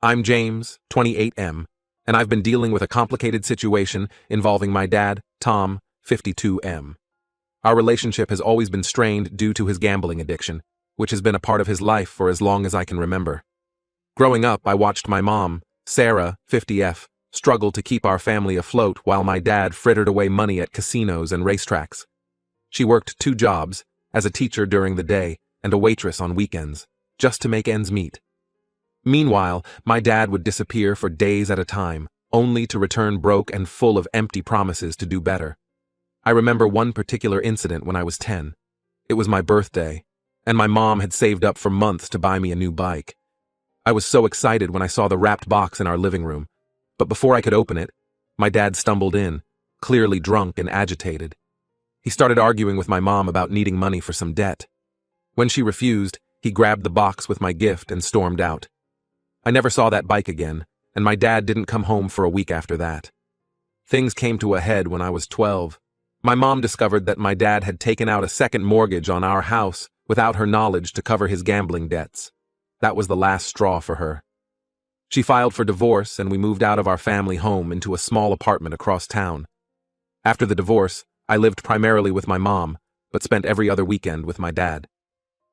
I'm James, 28M, and I've been dealing with a complicated situation involving my dad, Tom, 52M. Our relationship has always been strained due to his gambling addiction, which has been a part of his life for as long as I can remember. Growing up, I watched my mom, Sarah, 50F, struggle to keep our family afloat while my dad frittered away money at casinos and racetracks. She worked 2 jobs, as a teacher during the day and a waitress on weekends, just to make ends meet. Meanwhile, my dad would disappear for days at a time, only to return broke and full of empty promises to do better. I remember one particular incident when I was 10. It was my birthday, and my mom had saved up for months to buy me a new bike. I was so excited when I saw the wrapped box in our living room, but before I could open it, my dad stumbled in, clearly drunk and agitated. He started arguing with my mom about needing money for some debt. When she refused, he grabbed the box with my gift and stormed out. I never saw that bike again, and my dad didn't come home for a week after that. Things came to a head when I was 12. My mom discovered that my dad had taken out a second mortgage on our house without her knowledge to cover his gambling debts. That was the last straw for her. She filed for divorce, and we moved out of our family home into a small apartment across town. After the divorce, I lived primarily with my mom, but spent every other weekend with my dad.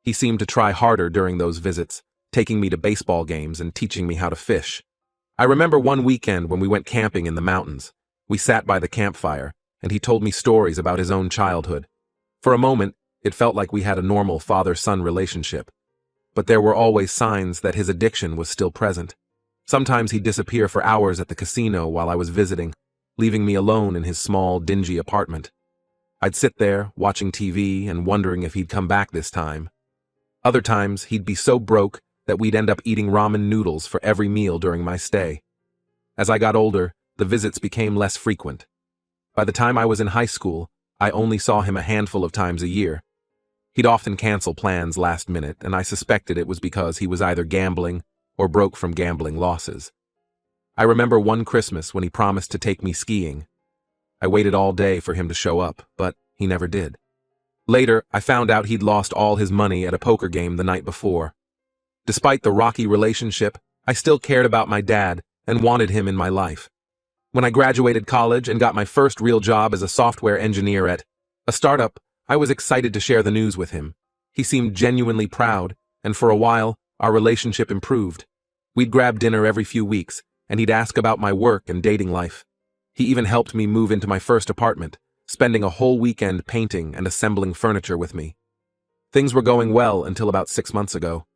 He seemed to try harder during those visits, taking me to baseball games and teaching me how to fish. I remember one weekend when we went camping in the mountains. We sat by the campfire, and he told me stories about his own childhood. For a moment, it felt like we had a normal father-son relationship. But there were always signs that his addiction was still present. Sometimes he'd disappear for hours at the casino while I was visiting, leaving me alone in his small, dingy apartment. I'd sit there, watching TV and wondering if he'd come back this time. Other times, he'd be so broke that we'd end up eating ramen noodles for every meal during my stay. As I got older, the visits became less frequent. By the time I was in high school, I only saw him a handful of times a year. He'd often cancel plans last minute, and I suspected it was because he was either gambling or broke from gambling losses. I remember one Christmas when he promised to take me skiing. I waited all day for him to show up, but he never did. Later, I found out he'd lost all his money at a poker game the night before. Despite the rocky relationship, I still cared about my dad and wanted him in my life. When I graduated college and got my first real job as a software engineer at a startup, I was excited to share the news with him. He seemed genuinely proud, and for a while, our relationship improved. We'd grab dinner every few weeks, and he'd ask about my work and dating life. He even helped me move into my first apartment, spending a whole weekend painting and assembling furniture with me. Things were going well until about 6 months ago.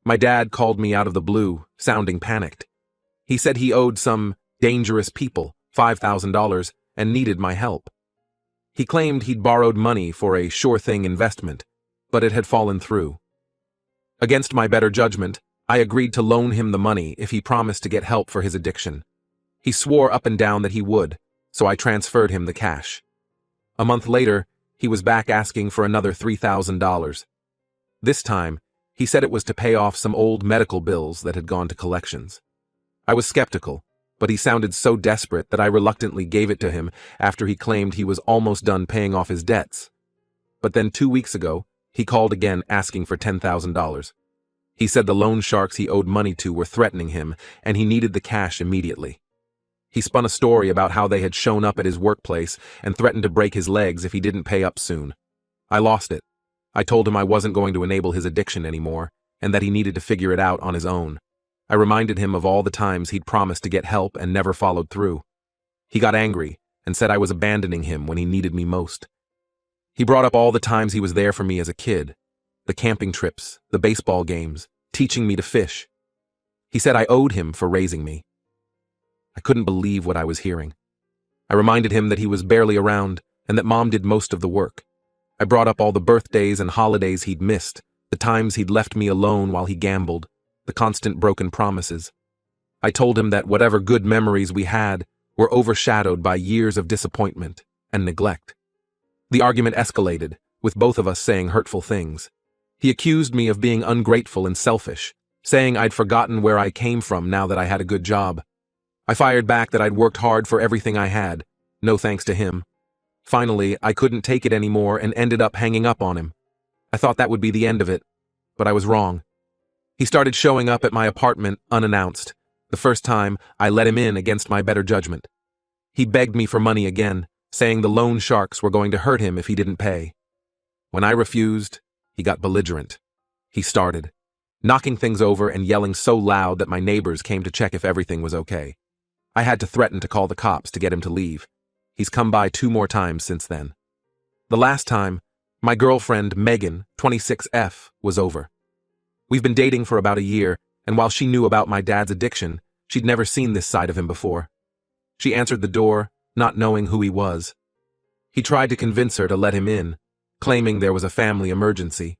My dad called me out of the blue, sounding panicked. He said he owed some dangerous people $5,000 and needed my help. He claimed he'd borrowed money for a sure-thing investment, but it had fallen through. Against my better judgment, I agreed to loan him the money if he promised to get help for his addiction. He swore up and down that he would, so I transferred him the cash. A month later, he was back asking for another $3,000. This time, he said it was to pay off some old medical bills that had gone to collections. I was skeptical, but he sounded so desperate that I reluctantly gave it to him after he claimed he was almost done paying off his debts. But then 2 weeks ago, he called again asking for $10,000. He said the loan sharks he owed money to were threatening him, and he needed the cash immediately. He spun a story about how they had shown up at his workplace and threatened to break his legs if he didn't pay up soon. I lost it. I told him I wasn't going to enable his addiction anymore, and that he needed to figure it out on his own. I reminded him of all the times he'd promised to get help and never followed through. He got angry and said I was abandoning him when he needed me most. He brought up all the times he was there for me as a kid, the camping trips, the baseball games, teaching me to fish. He said I owed him for raising me. I couldn't believe what I was hearing. I reminded him that he was barely around and that Mom did most of the work. I brought up all the birthdays and holidays he'd missed, the times he'd left me alone while he gambled, the constant broken promises. I told him that whatever good memories we had were overshadowed by years of disappointment and neglect. The argument escalated, with both of us saying hurtful things. He accused me of being ungrateful and selfish, saying I'd forgotten where I came from now that I had a good job. I fired back that I'd worked hard for everything I had, no thanks to him. Finally, I couldn't take it anymore and ended up hanging up on him. I thought that would be the end of it, but I was wrong. He started showing up at my apartment unannounced. The first time, I let him in against my better judgment. He begged me for money again, saying the loan sharks were going to hurt him if he didn't pay. When I refused, he got belligerent. He started, knocking things over and yelling so loud that my neighbors came to check if everything was okay. I had to threaten to call the cops to get him to leave. He's come by 2 more times since then. The last time, my girlfriend, Megan, 26F, was over. We've been dating for about a year, and while she knew about my dad's addiction, she'd never seen this side of him before. She answered the door, not knowing who he was. He tried to convince her to let him in, claiming there was a family emergency.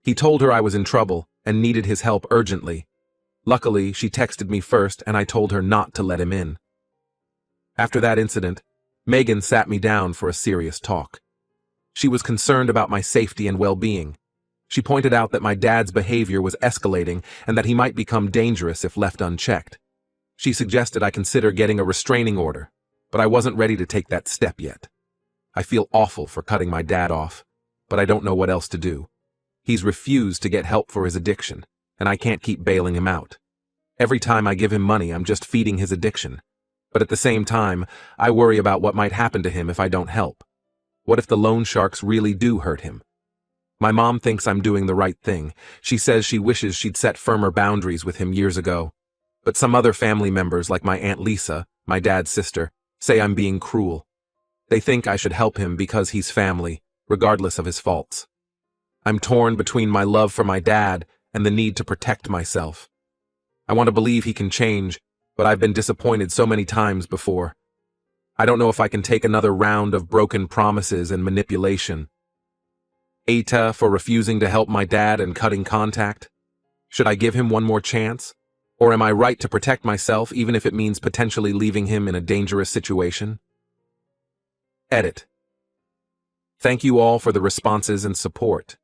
He told her I was in trouble and needed his help urgently. Luckily, she texted me first and I told her not to let him in. After that incident, Megan sat me down for a serious talk. She was concerned about my safety and well-being. She pointed out that my dad's behavior was escalating and that he might become dangerous if left unchecked. She suggested I consider getting a restraining order, but I wasn't ready to take that step yet. I feel awful for cutting my dad off, but I don't know what else to do. He's refused to get help for his addiction, and I can't keep bailing him out. Every time I give him money, I'm just feeding his addiction. But at the same time, I worry about what might happen to him if I don't help. What if the loan sharks really do hurt him? My mom thinks I'm doing the right thing. She says she wishes she'd set firmer boundaries with him years ago. But some other family members, like my Aunt Lisa, my dad's sister, say I'm being cruel. They think I should help him because he's family, regardless of his faults. I'm torn between my love for my dad and the need to protect myself. I want to believe he can change, but I've been disappointed so many times before. I don't know if I can take another round of broken promises and manipulation. ATA for refusing to help my dad and cutting contact? Should I give him one more chance? Or am I right to protect myself even if it means potentially leaving him in a dangerous situation? Edit. Thank you all for the responses and support.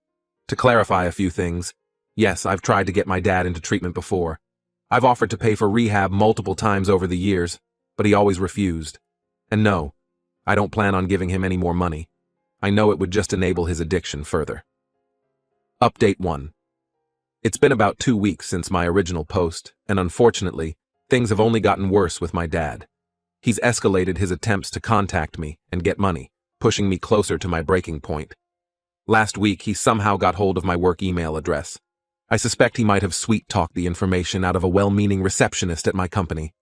To clarify a few things, yes, I've tried to get my dad into treatment before. I've offered to pay for rehab multiple times over the years, but he always refused. And no, I don't plan on giving him any more money. I know it would just enable his addiction further. Update 1. It's been about 2 weeks since my original post, and unfortunately, things have only gotten worse with my dad. He's escalated his attempts to contact me and get money, pushing me closer to my breaking point. Last week, he somehow got hold of my work email address. I suspect he might have sweet-talked the information out of a well-meaning receptionist at my company.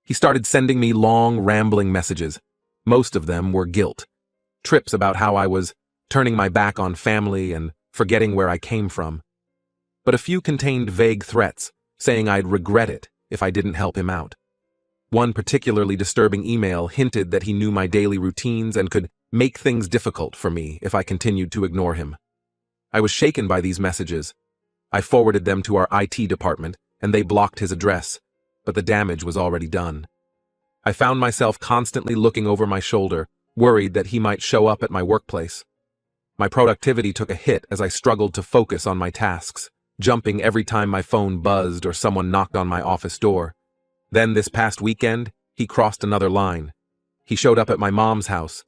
He started sending me long, rambling messages. Most of them were guilt. Trips about how I was turning my back on family and forgetting where I came from. But a few contained vague threats, saying I'd regret it if I didn't help him out. One particularly disturbing email hinted that he knew my daily routines and could make things difficult for me if I continued to ignore him. I was shaken by these messages. I forwarded them to our IT department, and they blocked his address, but the damage was already done. I found myself constantly looking over my shoulder, worried that he might show up at my workplace. My productivity took a hit as I struggled to focus on my tasks, jumping every time my phone buzzed or someone knocked on my office door. Then this past weekend, he crossed another line. He showed up at my mom's house.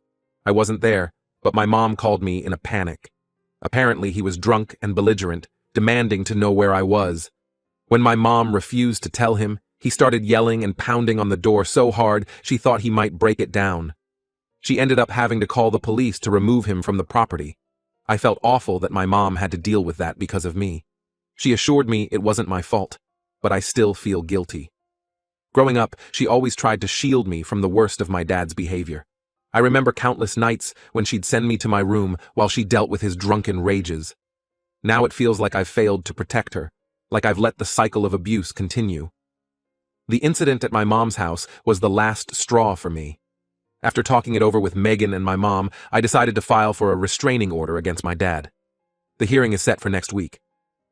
I wasn't there, but my mom called me in a panic. Apparently, he was drunk and belligerent, demanding to know where I was. When my mom refused to tell him, he started yelling and pounding on the door so hard she thought he might break it down. She ended up having to call the police to remove him from the property. I felt awful that my mom had to deal with that because of me. She assured me it wasn't my fault, but I still feel guilty. Growing up, she always tried to shield me from the worst of my dad's behavior. I remember countless nights when she'd send me to my room while she dealt with his drunken rages. Now it feels like I've failed to protect her, like I've let the cycle of abuse continue. The incident at my mom's house was the last straw for me. After talking it over with Megan and my mom, I decided to file for a restraining order against my dad. The hearing is set for next week.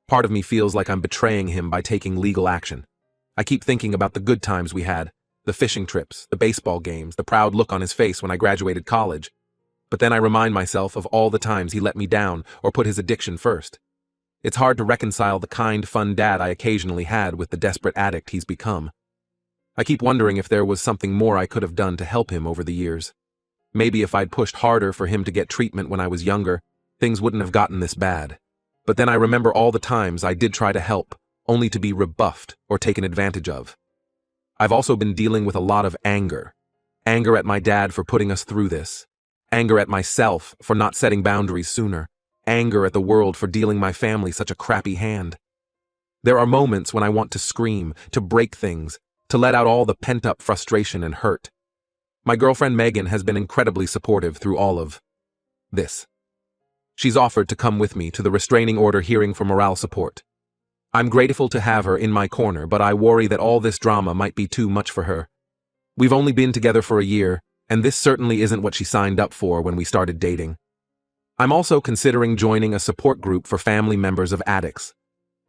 Part of me feels like I'm betraying him by taking legal action. I keep thinking about the good times we had, the fishing trips, the baseball games, the proud look on his face when I graduated college. But then I remind myself of all the times he let me down or put his addiction first. It's hard to reconcile the kind, fun dad I occasionally had with the desperate addict he's become. I keep wondering if there was something more I could have done to help him over the years. Maybe if I'd pushed harder for him to get treatment when I was younger, things wouldn't have gotten this bad. But then I remember all the times I did try to help, only to be rebuffed or taken advantage of. I've also been dealing with a lot of anger. Anger at my dad for putting us through this. Anger at myself for not setting boundaries sooner. Anger at the world for dealing my family such a crappy hand. There are moments when I want to scream, to break things, to let out all the pent-up frustration and hurt. My girlfriend Megan has been incredibly supportive through all of this. She's offered to come with me to the restraining order hearing for morale support. I'm grateful to have her in my corner, but I worry that all this drama might be too much for her. We've only been together for a year, and this certainly isn't what she signed up for when we started dating. I'm also considering joining a support group for family members of addicts.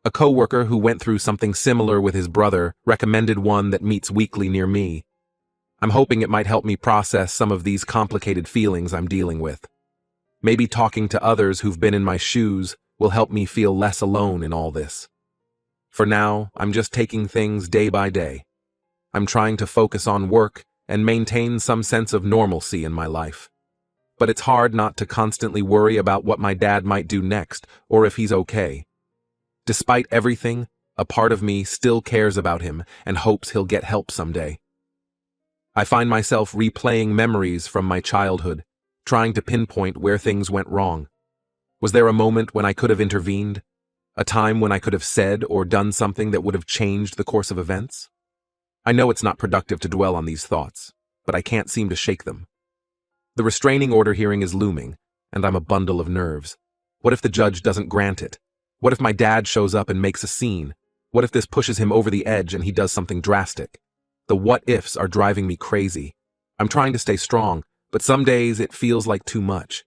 A coworker who went through something similar with his brother recommended one that meets weekly near me. I'm hoping it might help me process some of these complicated feelings I'm dealing with. Maybe talking to others who've been in my shoes will help me feel less alone in all this. For now, I'm just taking things day by day. I'm trying to focus on work and maintain some sense of normalcy in my life. But it's hard not to constantly worry about what my dad might do next or if he's okay. Despite everything, a part of me still cares about him and hopes he'll get help someday. I find myself replaying memories from my childhood, trying to pinpoint where things went wrong. Was there a moment when I could have intervened? A time when I could have said or done something that would have changed the course of events? I know it's not productive to dwell on these thoughts, but I can't seem to shake them. The restraining order hearing is looming, and I'm a bundle of nerves. What if the judge doesn't grant it? What if my dad shows up and makes a scene? What if this pushes him over the edge and he does something drastic? The what-ifs are driving me crazy. I'm trying to stay strong, but some days it feels like too much.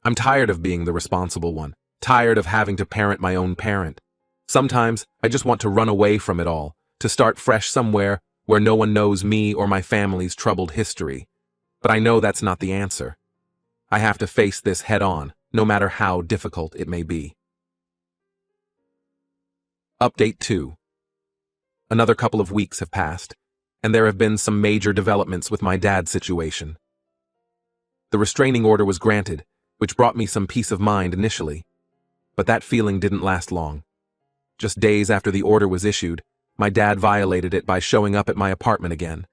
I'm tired of being the responsible one, tired of having to parent my own parent. Sometimes I just want to run away from it all, to start fresh somewhere where no one knows me or my family's troubled history. But I know that's not the answer. I have to face this head-on, no matter how difficult it may be. Update 2. Another couple of weeks have passed, and there have been some major developments with my dad's situation. The restraining order was granted, which brought me some peace of mind initially. But that feeling didn't last long. Just days after the order was issued, my dad violated it by showing up at my apartment again.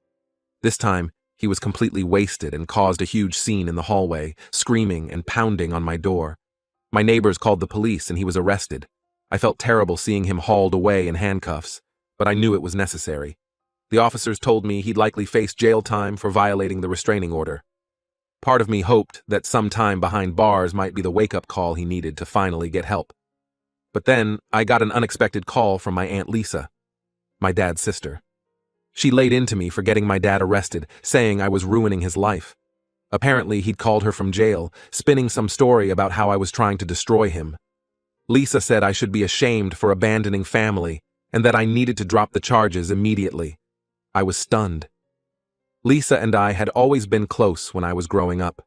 This time, he was completely wasted and caused a huge scene in the hallway, screaming and pounding on my door. My neighbors called the police and he was arrested. I felt terrible seeing him hauled away in handcuffs, but I knew it was necessary. The officers told me he'd likely face jail time for violating the restraining order. Part of me hoped that some time behind bars might be the wake-up call he needed to finally get help. But then I got an unexpected call from my Aunt Lisa, my dad's sister. She laid into me for getting my dad arrested, saying I was ruining his life. Apparently, he'd called her from jail, spinning some story about how I was trying to destroy him. Lisa said I should be ashamed for abandoning family and that I needed to drop the charges immediately. I was stunned. Lisa and I had always been close when I was growing up.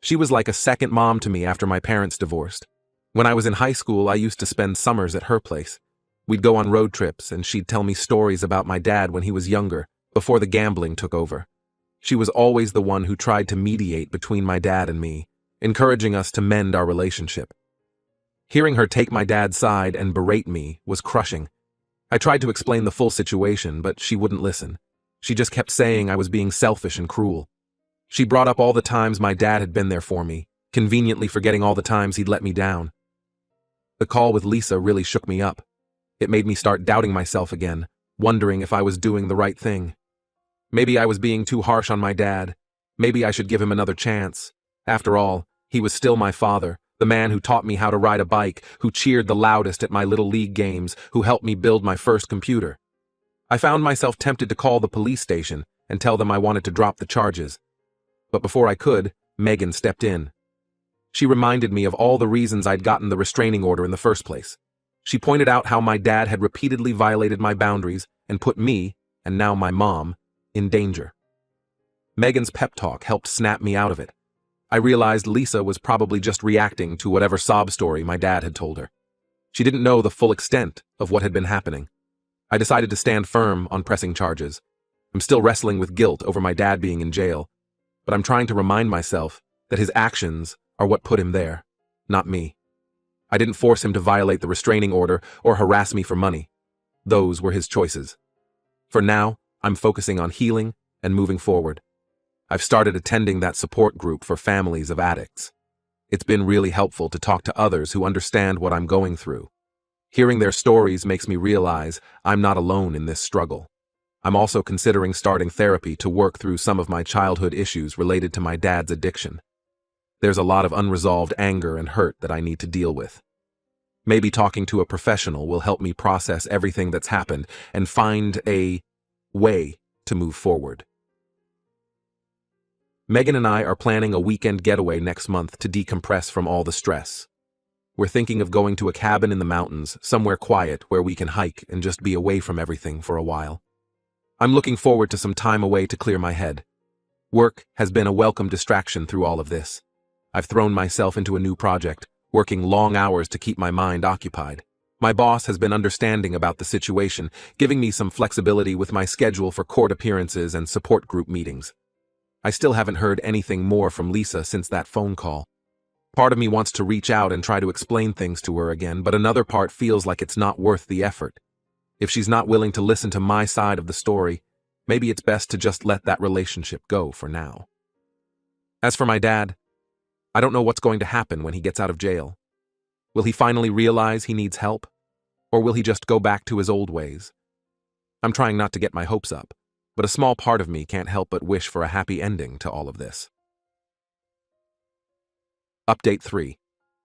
She was like a second mom to me after my parents divorced. When I was in high school, I used to spend summers at her place. We'd go on road trips and she'd tell me stories about my dad when he was younger, before the gambling took over. She was always the one who tried to mediate between my dad and me, encouraging us to mend our relationship. Hearing her take my dad's side and berate me was crushing. I tried to explain the full situation, but she wouldn't listen. She just kept saying I was being selfish and cruel. She brought up all the times my dad had been there for me, conveniently forgetting all the times he'd let me down. The call with Lisa really shook me up. It made me start doubting myself again, wondering if I was doing the right thing. Maybe I was being too harsh on my dad. Maybe I should give him another chance. After all, he was still my father, the man who taught me how to ride a bike, who cheered the loudest at my little league games, who helped me build my first computer. I found myself tempted to call the police station and tell them I wanted to drop the charges. But before I could, Megan stepped in. She reminded me of all the reasons I'd gotten the restraining order in the first place. She pointed out how my dad had repeatedly violated my boundaries and put me, and now my mom, in danger. Megan's pep talk helped snap me out of it. I realized Lisa was probably just reacting to whatever sob story my dad had told her. She didn't know the full extent of what had been happening. I decided to stand firm on pressing charges. I'm still wrestling with guilt over my dad being in jail, but I'm trying to remind myself that his actions are what put him there, not me. I didn't force him to violate the restraining order or harass me for money. those were his choices. For now, I'm focusing on healing and moving forward. I've started attending that support group for families of addicts. It's been really helpful to talk to others who understand what I'm going through. Hearing their stories makes me realize I'm not alone in this struggle. I'm also considering starting therapy to work through some of my childhood issues related to my dad's addiction. There's a lot of unresolved anger and hurt that I need to deal with. Maybe talking to a professional will help me process everything that's happened and find a way to move forward. Megan and I are planning a weekend getaway next month to decompress from all the stress. We're thinking of going to a cabin in the mountains, somewhere quiet where we can hike and just be away from everything for a while. I'm looking forward to some time away to clear my head. Work has been a welcome distraction through all of this. I've thrown myself into a new project, working long hours to keep my mind occupied. My boss has been understanding about the situation, giving me some flexibility with my schedule for court appearances and support group meetings. I still haven't heard anything more from Lisa since that phone call. Part of me wants to reach out and try to explain things to her again, but another part feels like it's not worth the effort. If she's not willing to listen to my side of the story, maybe it's best to just let that relationship go for now. As for my dad, I don't know what's going to happen when he gets out of jail. Will he finally realize he needs help? Or will he just go back to his old ways? I'm trying not to get my hopes up, but a small part of me can't help but wish for a happy ending to all of this. Update 3.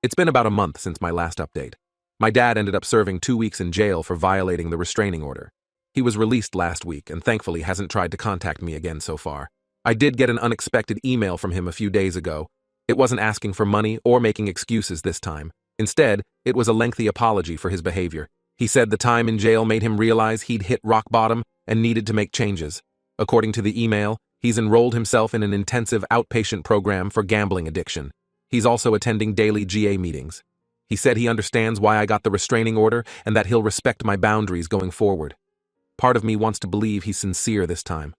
It's been about a month since my last update. My dad ended up serving 2 weeks in jail for violating the restraining order. He was released last week and thankfully hasn't tried to contact me again so far. I did get an unexpected email from him a few days ago. It wasn't asking for money or making excuses this time. Instead, it was a lengthy apology for his behavior. He said the time in jail made him realize he'd hit rock bottom and needed to make changes. According to the email, he's enrolled himself in an intensive outpatient program for gambling addiction. He's also attending daily GA meetings. He said he understands why I got the restraining order and that he'll respect my boundaries going forward. Part of me wants to believe he's sincere this time.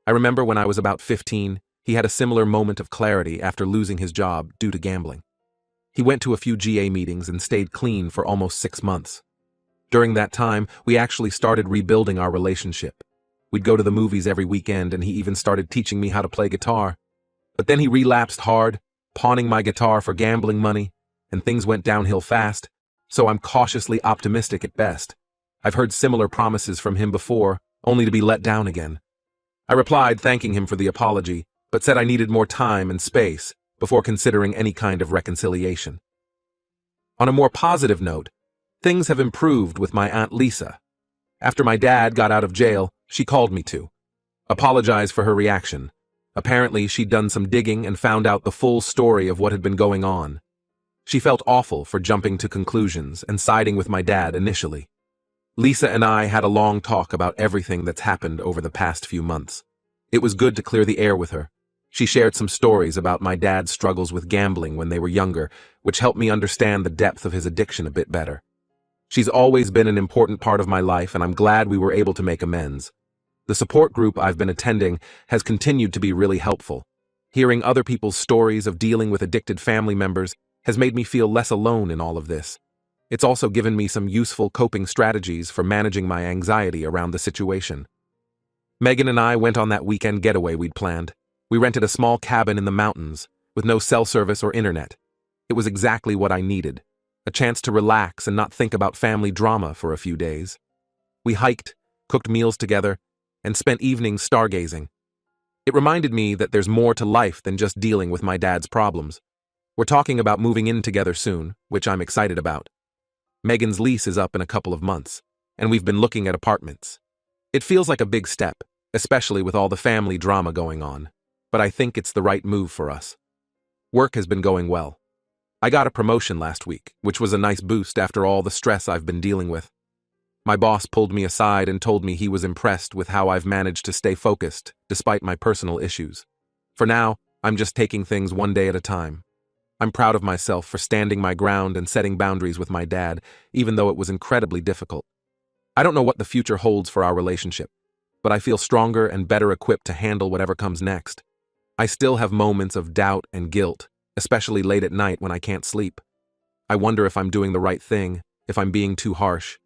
I remember when I was about 15, he had a similar moment of clarity after losing his job due to gambling. He went to a few GA meetings and stayed clean for almost 6 months. During that time, we actually started rebuilding our relationship. We'd go to the movies every weekend and he even started teaching me how to play guitar. But then he relapsed hard, pawning my guitar for gambling money, and things went downhill fast, so I'm cautiously optimistic at best. I've heard similar promises from him before, only to be let down again. I replied thanking him for the apology, but said I needed more time and space before considering any kind of reconciliation. On a more positive note, things have improved with my Aunt Lisa. After my dad got out of jail, she called me to apologize for her reaction. Apparently, she'd done some digging and found out the full story of what had been going on. She felt awful for jumping to conclusions and siding with my dad initially. Lisa and I had a long talk about everything that's happened over the past few months. It was good to clear the air with her. She shared some stories about my dad's struggles with gambling when they were younger, which helped me understand the depth of his addiction a bit better. She's always been an important part of my life, and I'm glad we were able to make amends. The support group I've been attending has continued to be really helpful. Hearing other people's stories of dealing with addicted family members has made me feel less alone in all of this. It's also given me some useful coping strategies for managing my anxiety around the situation. Megan and I went on that weekend getaway we'd planned. We rented a small cabin in the mountains, with no cell service or internet. It was exactly what I needed, a chance to relax and not think about family drama for a few days. We hiked, cooked meals together, and spent evenings stargazing. It reminded me that there's more to life than just dealing with my dad's problems. We're talking about moving in together soon, which I'm excited about. Megan's lease is up in a couple of months, and we've been looking at apartments. It feels like a big step, especially with all the family drama going on, but I think it's the right move for us. Work has been going well. I got a promotion last week, which was a nice boost after all the stress I've been dealing with. My boss pulled me aside and told me he was impressed with how I've managed to stay focused despite my personal issues. For now, I'm just taking things one day at a time. I'm proud of myself for standing my ground and setting boundaries with my dad, even though it was incredibly difficult. I don't know what the future holds for our relationship, but I feel stronger and better equipped to handle whatever comes next. I still have moments of doubt and guilt, especially late at night when I can't sleep. I wonder if I'm doing the right thing, if I'm being too harsh.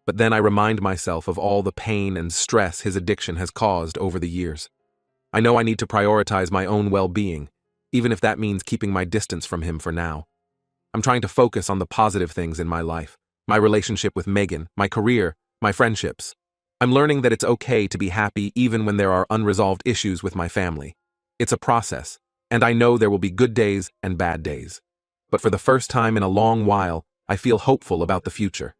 But then I remind myself of all the pain and stress his addiction has caused over the years. I know I need to prioritize my own well-being, even if that means keeping my distance from him for now. I'm trying to focus on the positive things in my life, my relationship with Megan, my career, my friendships. I'm learning that it's okay to be happy even when there are unresolved issues with my family. It's a process, and I know there will be good days and bad days. But for the first time in a long while, I feel hopeful about the future.